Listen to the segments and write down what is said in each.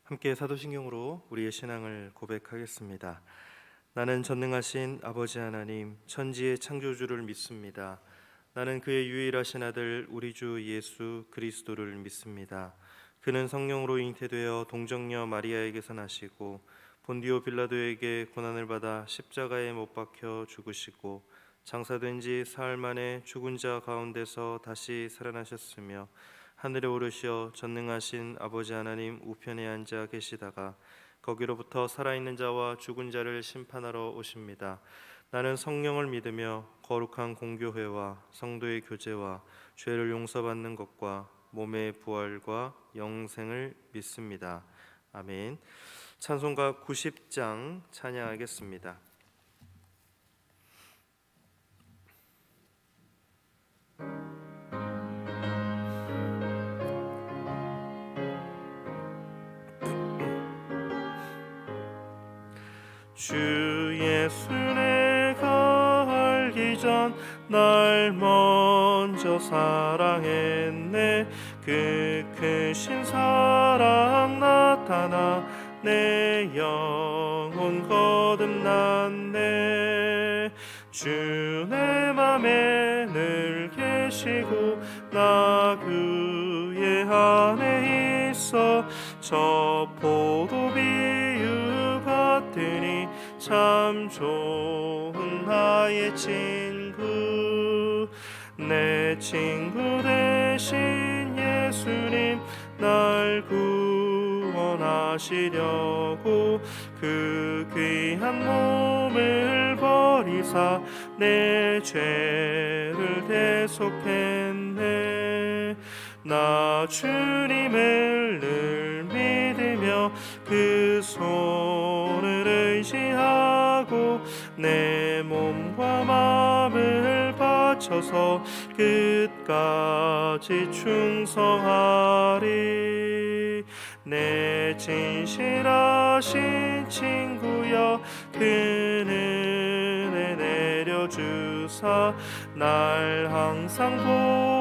함께 사도신경으로 우리의 신앙을 고백하겠습니다. 나는 전능하신 아버지 하나님, 천지의 창조주를 믿습니다. 나는 그의 유일하신 아들 우리 주 예수 그리스도를 믿습니다. 그는 성령으로 잉태되어 동정녀 마리아에게서 나시고 본디오 빌라도에게 고난을 받아 십자가에 못 박혀 죽으시고 장사된 지 사흘 만에 죽은 자 가운데서 다시 살아나셨으며 하늘에 오르시어 전능하신 아버지 하나님 우편에 앉아 계시다가 거기로부터 살아있는 자와 죽은 자를 심판하러 오십니다. 나는 성령을 믿으며 거룩한 공교회와 성도의 교제와 죄를 용서받는 것과 몸의 부활과 영생을 믿습니다. 아멘. 찬송가 90장 찬양하겠습니다. 주 예수 내가 알기 전 날 먼저 사랑했네. 그 크신 사랑 나타나 내 영혼 거듭났네. 주 내 맘에 늘 계시고 나 그의 안에 있어. 저 포도 비유 같으니 참 좋은 나의 친구. 내 친구 대신 예수님 날 구원하시려고 그 귀한 몸을 버리사 내 죄를 대속했네. 나 주님을 늘 믿으며 그 손을 의지하고 내 몸과 마음을 바쳐서 끝까지 충성하리. 내 진실하신 친구여 그는 은혜 내려주사 날 항상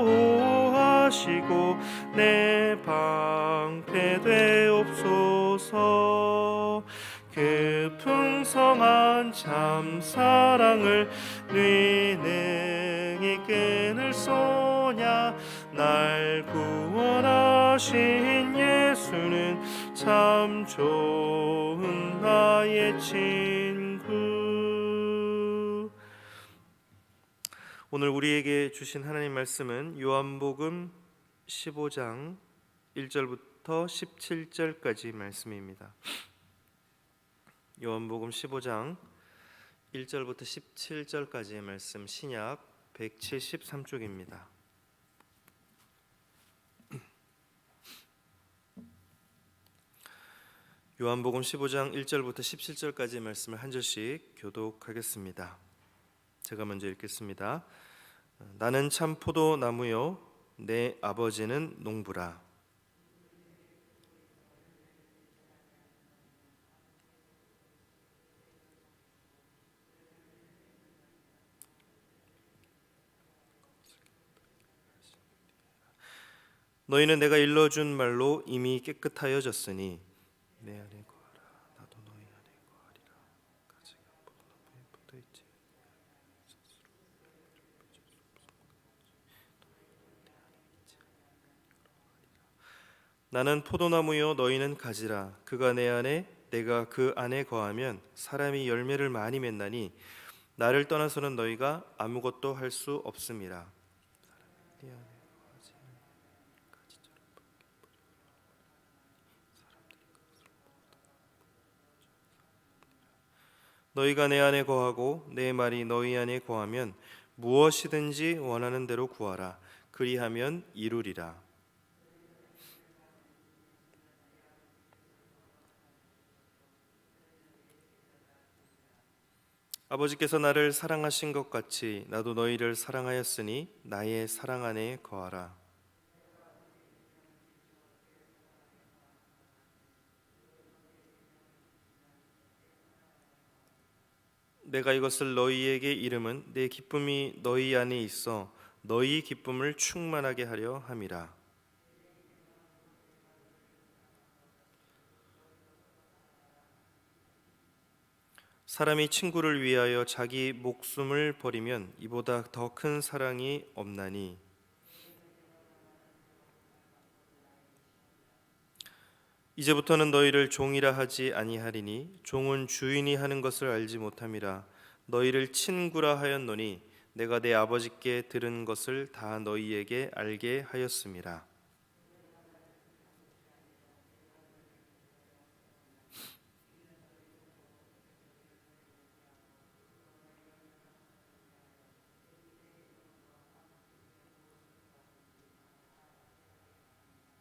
보호하시고 내 방패 되옵소서. 그 풍성한 참 사랑을 네 능히 끊을 소냐. 날 구원하신 예수는 참 좋은 나의 친구. 오늘 우리에게 주신 하나님 말씀은 요한복음 15장 1절부터 17절까지 말씀입니다. 요한복음 15장 1절부터 17절까지의 말씀, 신약 173쪽입니다. 요한복음 15장 1절부터 17절까지의 말씀을 한 절씩 교독하겠습니다. 제가 먼저 읽겠습니다. 나는 참 포도나무요 내 아버지는 농부라. 너희는 내가 일러준 말로 이미 깨끗하여졌으니 내 안에 거하라. 나도 너희 안에 거하리라. 가지가 포도나무에 붙어있지 나는 포도나무요 너희는 가지라. 그가 내 안에 내가 그 안에 거하면 사람이 열매를 많이 맺나니 나를 떠나서는 너희가 아무것도 할 수 없음이라. 내 안에 거하지 않으면 가지처럼 너희가 내 안에 거하고 내 말이 너희 안에 거하면 무엇이든지 원하는 대로 구하라. 그리하면 이루리라. 아버지께서 나를 사랑하신 것 같이 나도 너희를 사랑하였으니 나의 사랑 안에 거하라. 내가 이것을 너희에게 이름은 내 기쁨이 너희 안에 있어 너희 기쁨을 충만하게 하려 함이라. 사람이 친구를 위하여 자기 목숨을 버리면 이보다 더 큰 사랑이 없나니. 이제부터는 너희를 종이라 하지 아니하리니 종은 주인이 하는 것을 알지 못함이라. 너희를 친구라 하였노니 내가 내 아버지께 들은 것을 다 너희에게 알게 하였음이라.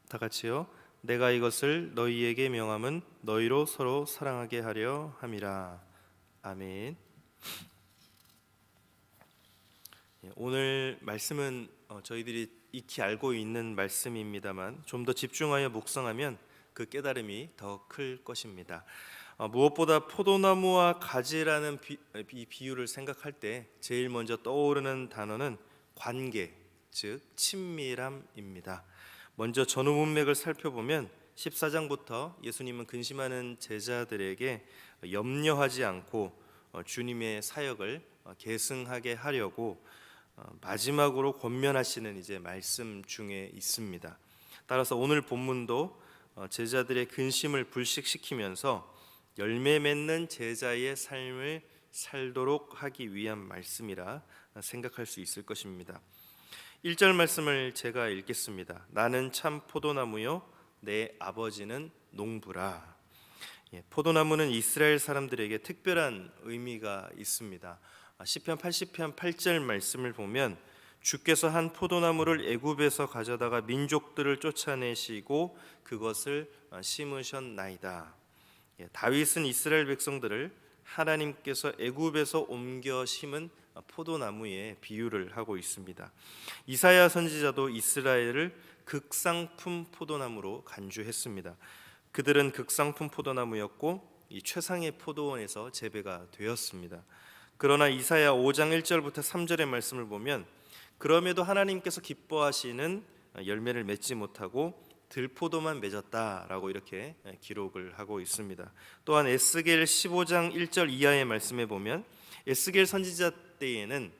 다 같이요. 내가 이것을 너희에게 명함은 너희로 서로 사랑하게 하려 함이라. 아멘. 오늘 말씀은 저희들이 익히 알고 있는 말씀입니다만 좀 더 집중하여 묵상하면 그 깨달음이 더 클 것입니다. 무엇보다 포도나무와 가지라는 이 비유를 생각할 때 제일 먼저 떠오르는 단어는 관계, 즉 친밀함입니다. 먼저 전후 문맥을 살펴보면 14장부터 예수님은 근심하는 제자들에게 염려하지 않고 주님의 사역을 계승하게 하려고 마지막으로 권면하시는 이제 말씀 중에 있습니다. 따라서 오늘 본문도 제자들의 근심을 불식시키면서 열매 맺는 제자의 삶을 살도록 하기 위한 말씀이라 생각할 수 있을 것입니다. 1절 말씀을 제가 읽겠습니다. 나는 참 포도나무요 내 아버지는 농부라. 포도나무는 이스라엘 사람들에게 특별한 의미가 있습니다. 시편 80편 8절 말씀을 보면 주께서 한 포도나무를 애굽에서 가져다가 민족들을 쫓아내시고 그것을 심으셨나이다. 다윗은 이스라엘 백성들을 하나님께서 애굽에서 옮겨 심은 포도나무에 비유를 하고 있습니다. 이사야 선지자도 이스라엘을 극상품 포도나무로 간주했습니다. 그들은 극상품 포도나무였고 이 최상의 포도원에서 재배가 되었습니다. 그러나 이사야 5장 1절부터 3절의 말씀을 보면 그럼에도 하나님께서 기뻐하시는 열매를 맺지 못하고 들포도만 맺었다라고 이렇게 기록을 하고 있습니다. 또한 에스겔 15장 1절 이하의 말씀에 보면 에스겔 선지자 때에는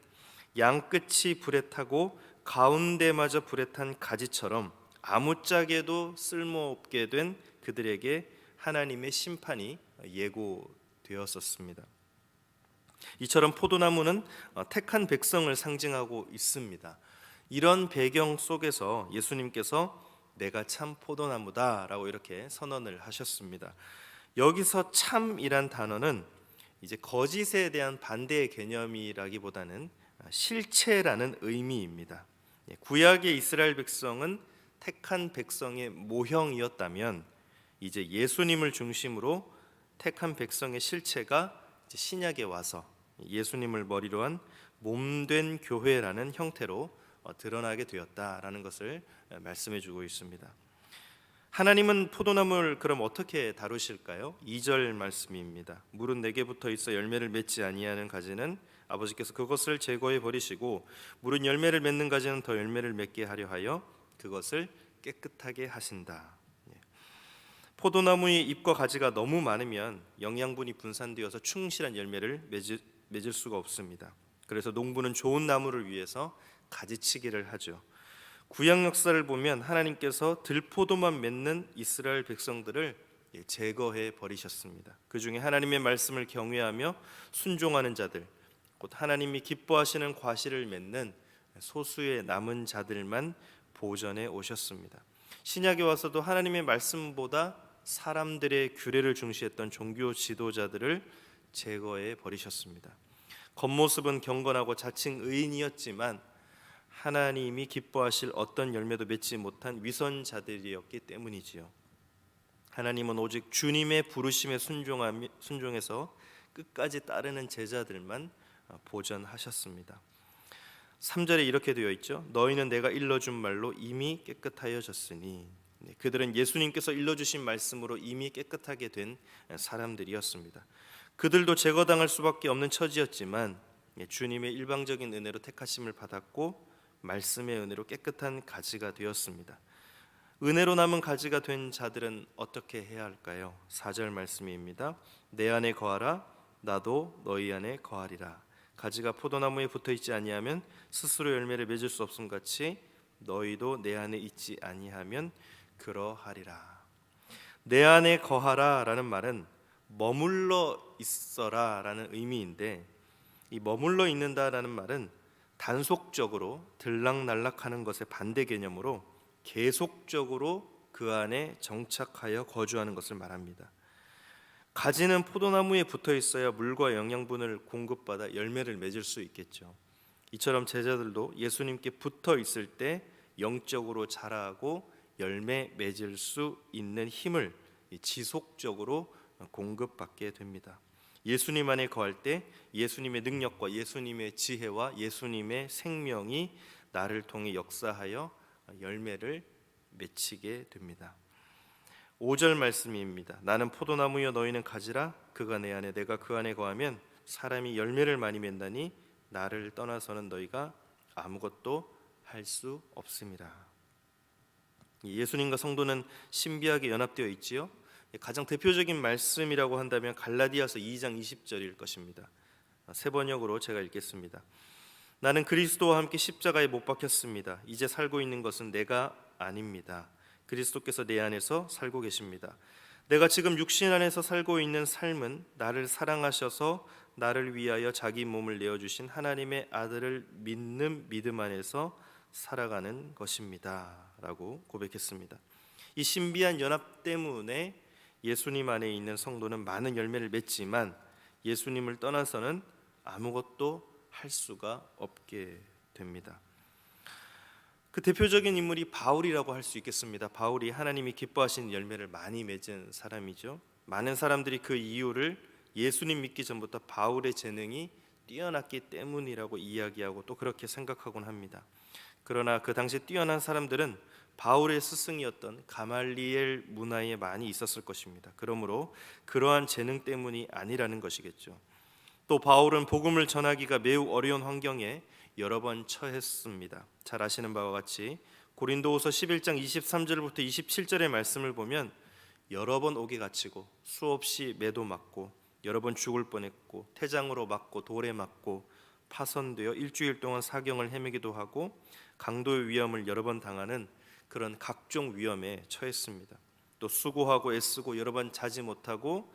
양끝이 불에 타고 가운데마저 불에 탄 가지처럼 아무짝에도 쓸모없게 된 그들에게 하나님의 심판이 예고되었었습니다. 이처럼 포도나무는 택한 백성을 상징하고 있습니다. 이런 배경 속에서 예수님께서 내가 참 포도나무다라고 이렇게 선언을 하셨습니다. 여기서 참이란 단어는 이제 거짓에 대한 반대의 개념이라기보다는 실체라는 의미입니다. 구약의 이스라엘 백성은 택한 백성의 모형이었다면 이제 예수님을 중심으로 택한 백성의 실체가 이제 신약에 와서 예수님을 머리로 한 몸된 교회라는 형태로 드러나게 되었다라는 것을 말씀해 주고 있습니다. 하나님은 포도나무를 그럼 어떻게 다루실까요? 2절 말씀입니다. 물은 내게 붙어 있어 열매를 맺지 아니하는 가지는 아버지께서 그것을 제거해 버리시고 물은 열매를 맺는 가지는 더 열매를 맺게 하려 하여 그것을 깨끗하게 하신다. 포도나무의 잎과 가지가 너무 많으면 영양분이 분산되어서 충실한 열매를 맺을 수가 없습니다. 그래서 농부는 좋은 나무를 위해서 가지치기를 하죠. 구약 역사를 보면 하나님께서 들포도만 맺는 이스라엘 백성들을 제거해 버리셨습니다. 그 중에 하나님의 말씀을 경외하며 순종하는 자들, 곧 하나님이 기뻐하시는 과실을 맺는 소수의 남은 자들만 보전해 오셨습니다. 신약에 와서도 하나님의 말씀보다 사람들의 규례를 중시했던 종교 지도자들을 제거해 버리셨습니다. 겉모습은 경건하고 자칭 의인이었지만 하나님이 기뻐하실 어떤 열매도 맺지 못한 위선자들이었기 때문이지요. 하나님은 오직 주님의 부르심에 순종해서 끝까지 따르는 제자들만 보전하셨습니다. 3절에 이렇게 되어 있죠. 너희는 내가 일러준 말로 이미 깨끗하여졌으니. 그들은 예수님께서 일러주신 말씀으로 이미 깨끗하게 된 사람들이었습니다. 그들도 제거당할 수밖에 없는 처지였지만 주님의 일방적인 은혜로 택하심을 받았고 말씀의 은혜로 깨끗한 가지가 되었습니다. 은혜로 남은 가지가 된 자들은 어떻게 해야 할까요? 4절 말씀입니다. 내 안에 거하라 나도 너희 안에 거하리라. 가지가 포도나무에 붙어 있지 아니하면 스스로 열매를 맺을 수 없음 같이 너희도 내 안에 있지 아니하면 그러하리라. 내 안에 거하라라는 말은 머물러 있어라라는 의미인데, 이 머물러 있는다라는 말은 단속적으로 들락날락하는 것의 반대 개념으로 계속적으로 그 안에 정착하여 거주하는 것을 말합니다. 가지는 포도나무에 붙어 있어야 물과 영양분을 공급받아 열매를 맺을 수 있겠죠. 이처럼 제자들도 예수님께 붙어 있을 때 영적으로 자라고 열매 맺을 수 있는 힘을 지속적으로 공급받게 됩니다. 예수님 안에 거할 때 예수님의 능력과 예수님의 지혜와 예수님의 생명이 나를 통해 역사하여 열매를 맺히게 됩니다. 5절 말씀입니다. 나는 포도나무여 너희는 가지라. 그가 내 안에 내가 그 안에 거하면 사람이 열매를 많이 맺나니 나를 떠나서는 너희가 아무것도 할 수 없습니다. 예수님과 성도는 신비하게 연합되어 있지요. 가장 대표적인 말씀이라고 한다면 갈라디아서 2장 20절일 것입니다. 세 번역으로 제가 읽겠습니다. 나는 그리스도와 함께 십자가에 못 박혔습니다. 이제 살고 있는 것은 내가 아닙니다. 그리스도께서 내 안에서 살고 계십니다. 내가 지금 육신 안에서 살고 있는 삶은 나를 사랑하셔서 나를 위하여 자기 몸을 내어주신 하나님의 아들을 믿는 믿음 안에서 살아가는 것입니다 라고 고백했습니다. 이 신비한 연합 때문에 예수님 안에 있는 성도는 많은 열매를 맺지만 예수님을 떠나서는 아무것도 할 수가 없게 됩니다. 그 대표적인 인물이 바울이라고 할 수 있겠습니다. 바울이 하나님이 기뻐하시는 열매를 많이 맺은 사람이죠. 많은 사람들이 그 이유를 예수님 믿기 전부터 바울의 재능이 뛰어났기 때문이라고 이야기하고 또 그렇게 생각하곤 합니다. 그러나 그 당시 뛰어난 사람들은 바울의 스승이었던 가말리엘 문화에 많이 있었을 것입니다. 그러므로 그러한 재능 때문이 아니라는 것이겠죠. 또 바울은 복음을 전하기가 매우 어려운 환경에 여러 번 처했습니다. 잘 아시는 바와 같이 고린도후서 11장 23절부터 27절의 말씀을 보면 여러 번 옥에 갇히고 수없이 매도 맞고 여러 번 죽을 뻔했고 태장으로 맞고 돌에 맞고 파선되어 일주일 동안 사경을 헤매기도 하고 강도의 위험을 여러 번 당하는 그런 각종 위험에 처했습니다. 또 수고하고 애쓰고 여러 번 자지 못하고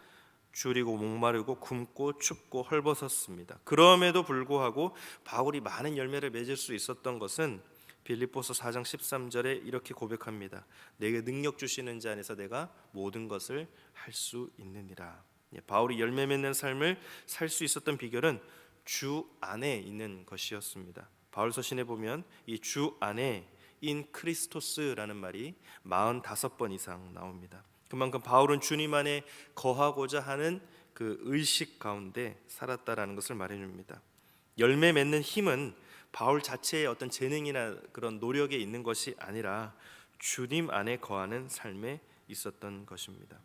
줄이고 목마르고 굶고 춥고 헐벗었습니다. 그럼에도 불구하고 바울이 많은 열매를 맺을 수 있었던 것은 빌립보서 4장 13절에 이렇게 고백합니다. 내게 능력 주시는 자 안에서 내가 모든 것을 할 수 있느니라. 바울이 열매 맺는 삶을 살 수 있었던 비결은 주 안에 있는 것이었습니다. 바울 서신에 보면 이 주 안에 인 크리스토스라는 말이 45번 이상 나옵니다. 그만큼 바울은 주님 안에 거하고자 하는 그 의식 가운데 살았다라는 것을 말해줍니다. 열매 맺는 힘은 바울 자체의 어떤 재능이나 그런 노력에 있는 것이 아니라 주님 안에 거하는 삶에 있었던 것입니다.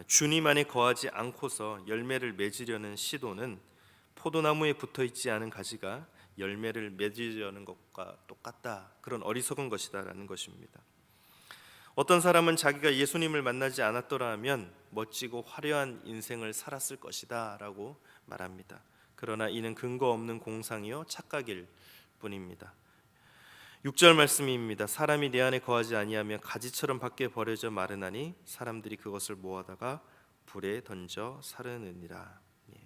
주님 안에 거하지 않고서 열매를 맺으려는 시도는 포도나무에 붙어있지 않은 가지가 열매를 맺으려는 것과 똑같다, 그런 어리석은 것이다라는 것입니다. 어떤 사람은 자기가 예수님을 만나지 않았더라 하면 멋지고 화려한 인생을 살았을 것이다 라고 말합니다. 그러나 이는 근거 없는 공상이요 착각일 뿐입니다. 6절 말씀입니다. 사람이 내 안에 거하지 아니하면 가지처럼 밖에 버려져 마르나니 사람들이 그것을 모아다가 불에 던져 사르느니라.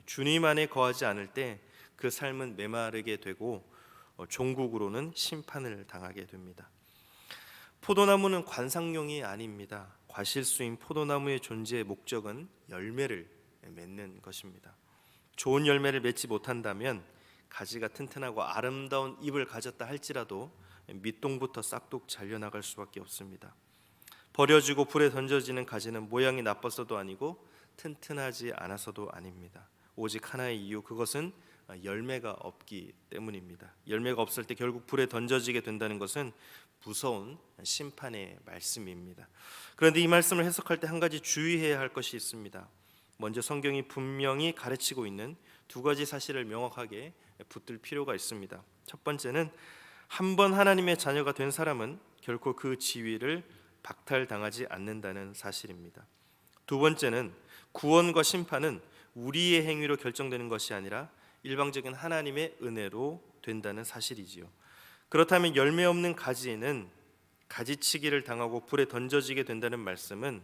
주님 안에 거하지 않을 때 그 삶은 메마르게 되고 종국으로는 심판을 당하게 됩니다. 포도나무는 관상용이 아닙니다. 과실수인 포도나무의 존재의 목적은 열매를 맺는 것입니다. 좋은 열매를 맺지 못한다면 가지가 튼튼하고 아름다운 잎을 가졌다 할지라도 밑동부터 싹둑 잘려나갈 수밖에 없습니다. 버려지고 불에 던져지는 가지는 모양이 나빠서도 아니고 튼튼하지 않아서도 아닙니다. 오직 하나의 이유, 그것은 열매가 없기 때문입니다. 열매가 없을 때 결국 불에 던져지게 된다는 것은 무서운 심판의 말씀입니다. 그런데 이 말씀을 해석할 때 한 가지 주의해야 할 것이 있습니다. 먼저 성경이 분명히 가르치고 있는 두 가지 사실을 명확하게 붙들 필요가 있습니다. 첫 번째는 한 번 하나님의 자녀가 된 사람은 결코 그 지위를 박탈당하지 않는다는 사실입니다. 두 번째는 구원과 심판은 우리의 행위로 결정되는 것이 아니라 일방적인 하나님의 은혜로 된다는 사실이지요. 그렇다면 열매 없는 가지는 가지치기를 당하고 불에 던져지게 된다는 말씀은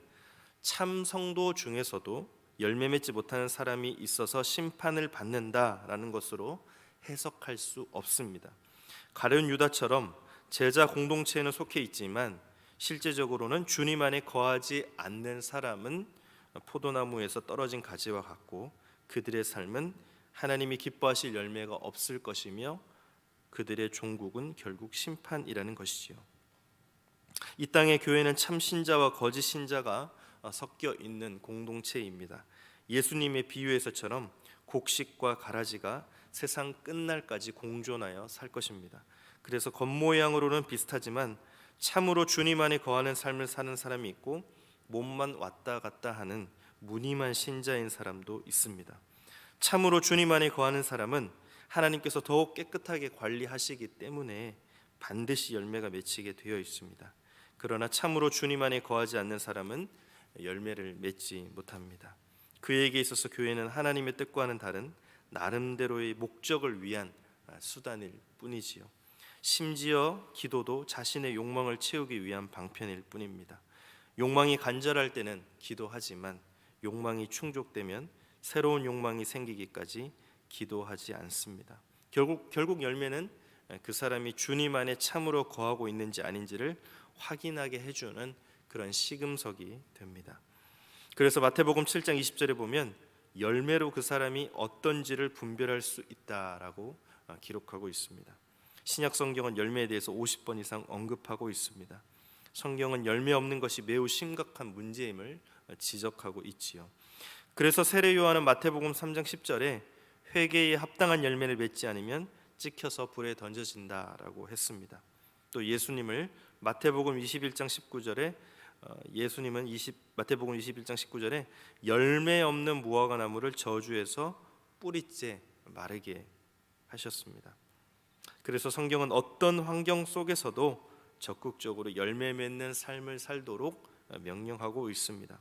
참 성도 중에서도 열매 맺지 못하는 사람이 있어서 심판을 받는다라는 것으로 해석할 수 없습니다. 가룟 유다처럼 제자 공동체에는 속해 있지만 실제적으로는 주님 안에 거하지 않는 사람은 포도나무에서 떨어진 가지와 같고 그들의 삶은 하나님이 기뻐하실 열매가 없을 것이며 그들의 종국은 결국 심판이라는 것이지요. 이 땅의 교회는 참 신자와 거짓 신자가 섞여 있는 공동체입니다. 예수님의 비유에서처럼 곡식과 가라지가 세상 끝날까지 공존하여 살 것입니다. 그래서 겉모양으로는 비슷하지만 참으로 주님 안에 거하는 삶을 사는 사람이 있고 몸만 왔다 갔다 하는 무늬만 신자인 사람도 있습니다. 참으로 주님 안에 거하는 사람은 하나님께서 더욱 깨끗하게 관리하시기 때문에 반드시 열매가 맺히게 되어 있습니다. 그러나 참으로 주님 안에 거하지 않는 사람은 열매를 맺지 못합니다. 그에게 있어서 교회는 하나님의 뜻과는 다른 나름대로의 목적을 위한 수단일 뿐이지요. 심지어 기도도 자신의 욕망을 채우기 위한 방편일 뿐입니다. 욕망이 간절할 때는 기도하지만 욕망이 충족되면 새로운 욕망이 생기기까지 기도하지 않습니다. 결국 열매는 그 사람이 주님 안에 참으로 거하고 있는지 아닌지를 확인하게 해주는 그런 시금석이 됩니다. 그래서 마태복음 7장 20절에 보면 열매로 그 사람이 어떤지를 분별할 수 있다라고 기록하고 있습니다. 신약 성경은 열매에 대해서 50번 이상 언급하고 있습니다. 성경은 열매 없는 것이 매우 심각한 문제임을 지적하고 있지요. 그래서 세례 요한은 마태복음 3장 10절에 회개에 합당한 열매를 맺지 않으면 찍혀서 불에 던져진다라고 했습니다. 또 예수님을 마태복음 21장 19절에 마태복음 21장 19절에 열매 없는 무화과 나무를 저주해서 뿌리째 마르게 하셨습니다. 그래서 성경은 어떤 환경 속에서도 적극적으로 열매 맺는 삶을 살도록 명령하고 있습니다.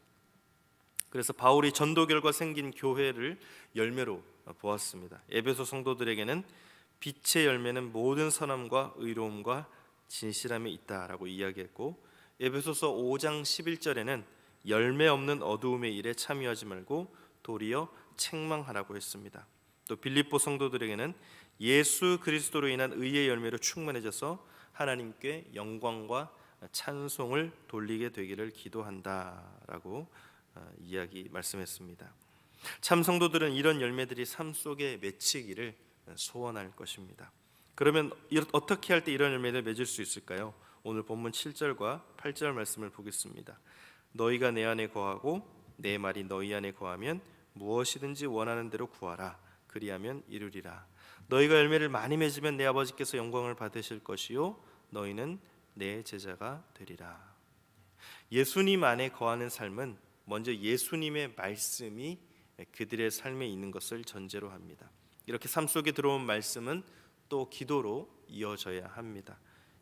그래서 바울이 전도 결과 생긴 교회를 열매로 보았습니다. 에베소 성도들에게는 빛의 열매는 모든 선함과 의로움과 진실함이 있다라고 이야기했고, 에베소서 5장 11절에는 열매 없는 어두움의 일에 참여하지 말고 도리어 책망하라고 했습니다. 또 빌립보 성도들에게는 예수 그리스도로 인한 의의 열매로 충만해져서 하나님께 영광과 찬송을 돌리게 되기를 기도한다라고 말씀했습니다. 참 성도들은 이런 열매들이 삶 속에 맺히기를 소원할 것입니다. 그러면 어떻게 할 때 이런 열매를 맺을 수 있을까요? 오늘 본문 7절과 8절 말씀을 보겠습니다. 너희가 내 안에 거하고 내 말이 너희 안에 거하면 무엇이든지 원하는 대로 구하라. 그리하면 이루리라. 너희가 열매를 많이 맺으면 내 아버지께서 영광을 받으실 것이요 너희는 내 제자가 되리라. 예수님 안에 거하는 삶은 먼저 예수님의 말씀이 그들의 삶에 있는 것을 전제로 합니다. 이렇게 삶 속에 들어온 말씀은 또 기도로 이어져야 합니다.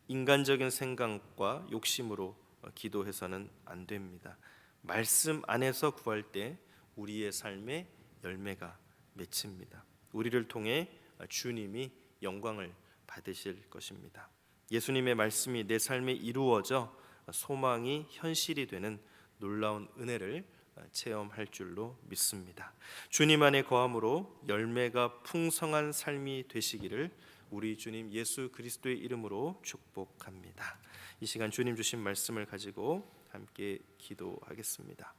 인간적인 생각과 욕심으로 기도해서는 안 됩니다. 말씀 안에서 구할 때 우리의 삶에 열매가 맺힙니다. 우리를 통해 주님이 영광을 받으실 것입니다. 예수님의 말씀이 내 삶에 이루어져 소망이 현실이 되는 놀라운 은혜를 체험할 줄로 믿습니다. 주님 안에 거함으로 열매가 풍성한 삶이 되시기를 우리 주님 예수 그리스도의 이름으로 축복합니다. 이 시간 주님 주신 말씀을 가지고 함께 기도하겠습니다.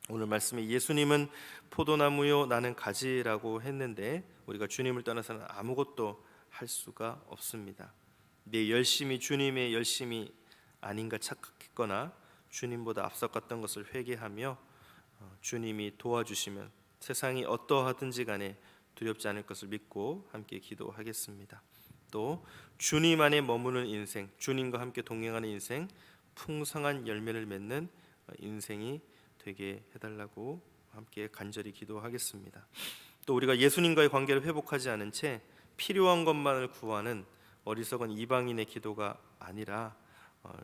오늘 말씀에 예수님은 포도나무요 나는 가지라고 했는데 우리가 주님을 떠나서는 아무것도 할 수가 없습니다. 내 열심이 주님의 열심이 아닌가 착각했거나 주님보다 앞서갔던 것을 회개하며 주님이 도와주시면 세상이 어떠하든지 간에 두렵지 않을 것을 믿고 함께 기도하겠습니다. 또 주님 안에 머무는 인생, 주님과 함께 동행하는 인생, 풍성한 열매를 맺는 인생이 되게 해달라고 함께 간절히 기도하겠습니다. 또 우리가 예수님과의 관계를 회복하지 않은 채 필요한 것만을 구하는 어리석은 이방인의 기도가 아니라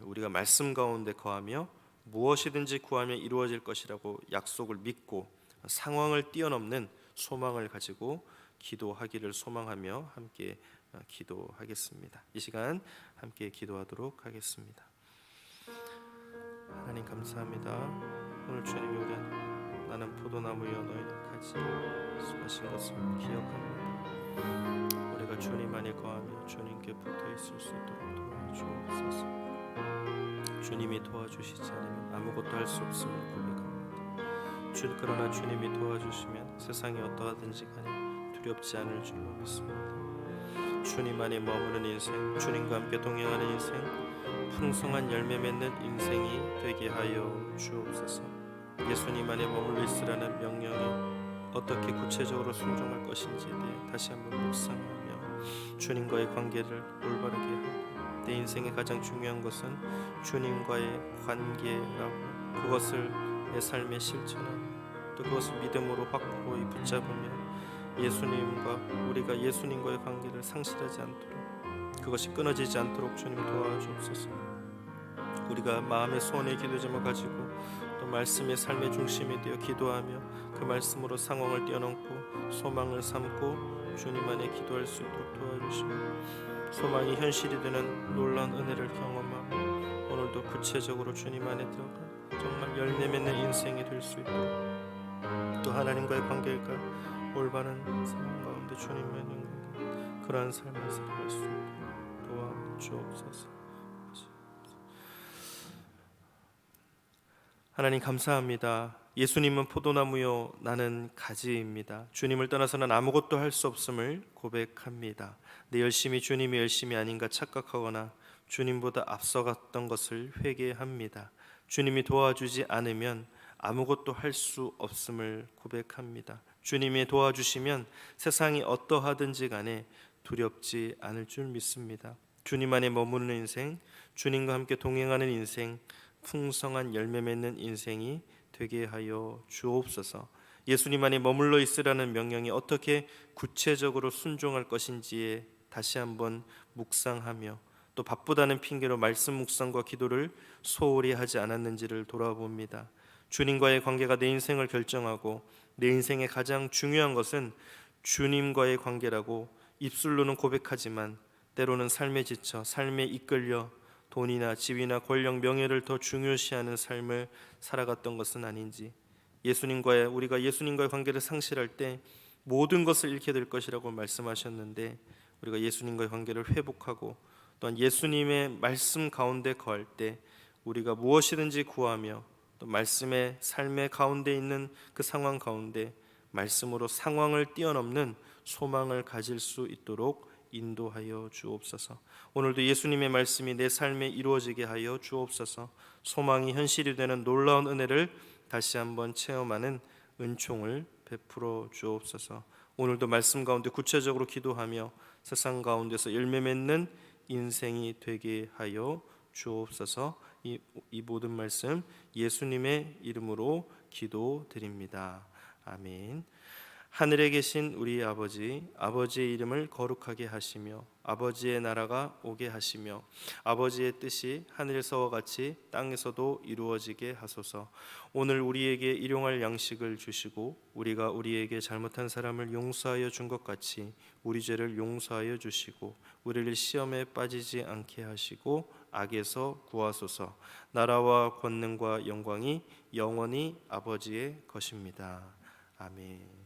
우리가 말씀 가운데 거하며 무엇이든지 구하면 이루어질 것이라고 약속을 믿고 상황을 뛰어넘는 소망을 가지고 기도하기를 소망하며 함께 기도하겠습니다. 이 시간 함께 기도하도록 하겠습니다. 하나님 감사합니다. 오늘 주님이 우리한테 나는 포도나무여 너희는 가지 수하신 것을 기억합니다. 우리가 주님 안에 거하며 주님께 붙어 있을 수 있도록 도와주옵소서. 주님이 도와주시지 않으면 아무것도 할 수 없음을 고백합니다. 그러나 주님이 도와주시면 세상이 어떠하든지 간에 두렵지 않을 줄로 믿습니다. 주님 안에 머무는 인생, 주님과 함께 동행하는 인생, 풍성한 열매 맺는 인생이 되게 하여 주옵소서. 예수님 안에 머물러 있으라는 명령에 어떻게 구체적으로 순종할 것인지에 대해 다시 한번 묵상하며 주님과의 관계를 올바르게 하고, 내 인생의 가장 중요한 것은 주님과의 관계라고 그것을 내 삶에 실천하며 또 그것을 믿음으로 확고히 붙잡으며 우리가 예수님과의 관계를 상실하지 않도록, 그것이 끊어지지 않도록 주님 도와주옵소서. 우리가 마음의 소원의 기도 제목 가지고 또 말씀의 삶의 중심이 되어 기도하며 그 말씀으로 상황을 뛰어넘고 소망을 삼고 주님 안에 기도할 수 있도록 도와주시고, 소망이 현실이 되는 놀라운 은혜를 경험하고 오늘도 구체적으로 주님 안에 들어가 정말 열매 맺는 인생이 될 수 있도록, 또 하나님과의 관계가 올바른 상황 가운데 주님과 있는 그러한 삶을 살아갈 수 있도록 도와주옵소서. 하나님 감사합니다. 예수님은 포도나무요 나는 가지입니다. 주님을 떠나서는 아무것도 할 수 없음을 고백합니다. 내 열심이 주님의 열심이 아닌가 착각하거나 주님보다 앞서갔던 것을 회개합니다. 주님이 도와주지 않으면 아무것도 할 수 없음을 고백합니다. 주님이 도와주시면 세상이 어떠하든지 간에 두렵지 않을 줄 믿습니다. 주님 안에 머무르는 인생, 주님과 함께 동행하는 인생, 풍성한 열매 맺는 인생이 되게 하여 주옵소서. 예수님 안에 머물러 있으라는 명령에 어떻게 구체적으로 순종할 것인지에 다시 한번 묵상하며, 또 바쁘다는 핑계로 말씀 묵상과 기도를 소홀히 하지 않았는지를 돌아봅니다. 주님과의 관계가 내 인생을 결정하고 내 인생의 가장 중요한 것은 주님과의 관계라고 입술로는 고백하지만 때로는 삶에 지쳐 삶에 이끌려 돈이나 집이나 권력, 명예를 더 중요시하는 삶을 살아갔던 것은 아닌지, 우리가 예수님과의 관계를 상실할 때 모든 것을 잃게 될 것이라고 말씀하셨는데, 우리가 예수님과의 관계를 회복하고 또한 예수님의 말씀 가운데 거할 때 우리가 무엇이든지 구하며 또 말씀의 삶의 가운데 있는 그 상황 가운데 말씀으로 상황을 뛰어넘는 소망을 가질 수 있도록 인도하여 주옵소서. 오늘도 예수님의 말씀이 내 삶에 이루어지게 하여 주옵소서. 소망이 현실이 되는 놀라운 은혜를 다시 한번 체험하는 은총을 베풀어 주옵소서. 오늘도 말씀 가운데 구체적으로 기도하며 세상 가운데서 열매 맺는 인생이 되게 하여 주옵소서. 이 모든 말씀 예수님의 이름으로 기도드립니다. 아멘. 하늘에 계신 우리 아버지, 아버지의 이름을 거룩하게 하시며 아버지의 나라가 오게 하시며 아버지의 뜻이 하늘에서와 같이 땅에서도 이루어지게 하소서. 오늘 우리에게 일용할 양식을 주시고 우리가 우리에게 잘못한 사람을 용서하여 준 것 같이 우리 죄를 용서하여 주시고 우리를 시험에 빠지지 않게 하시고 악에서 구하소서. 나라와 권능과 영광이 영원히 아버지의 것입니다. 아멘.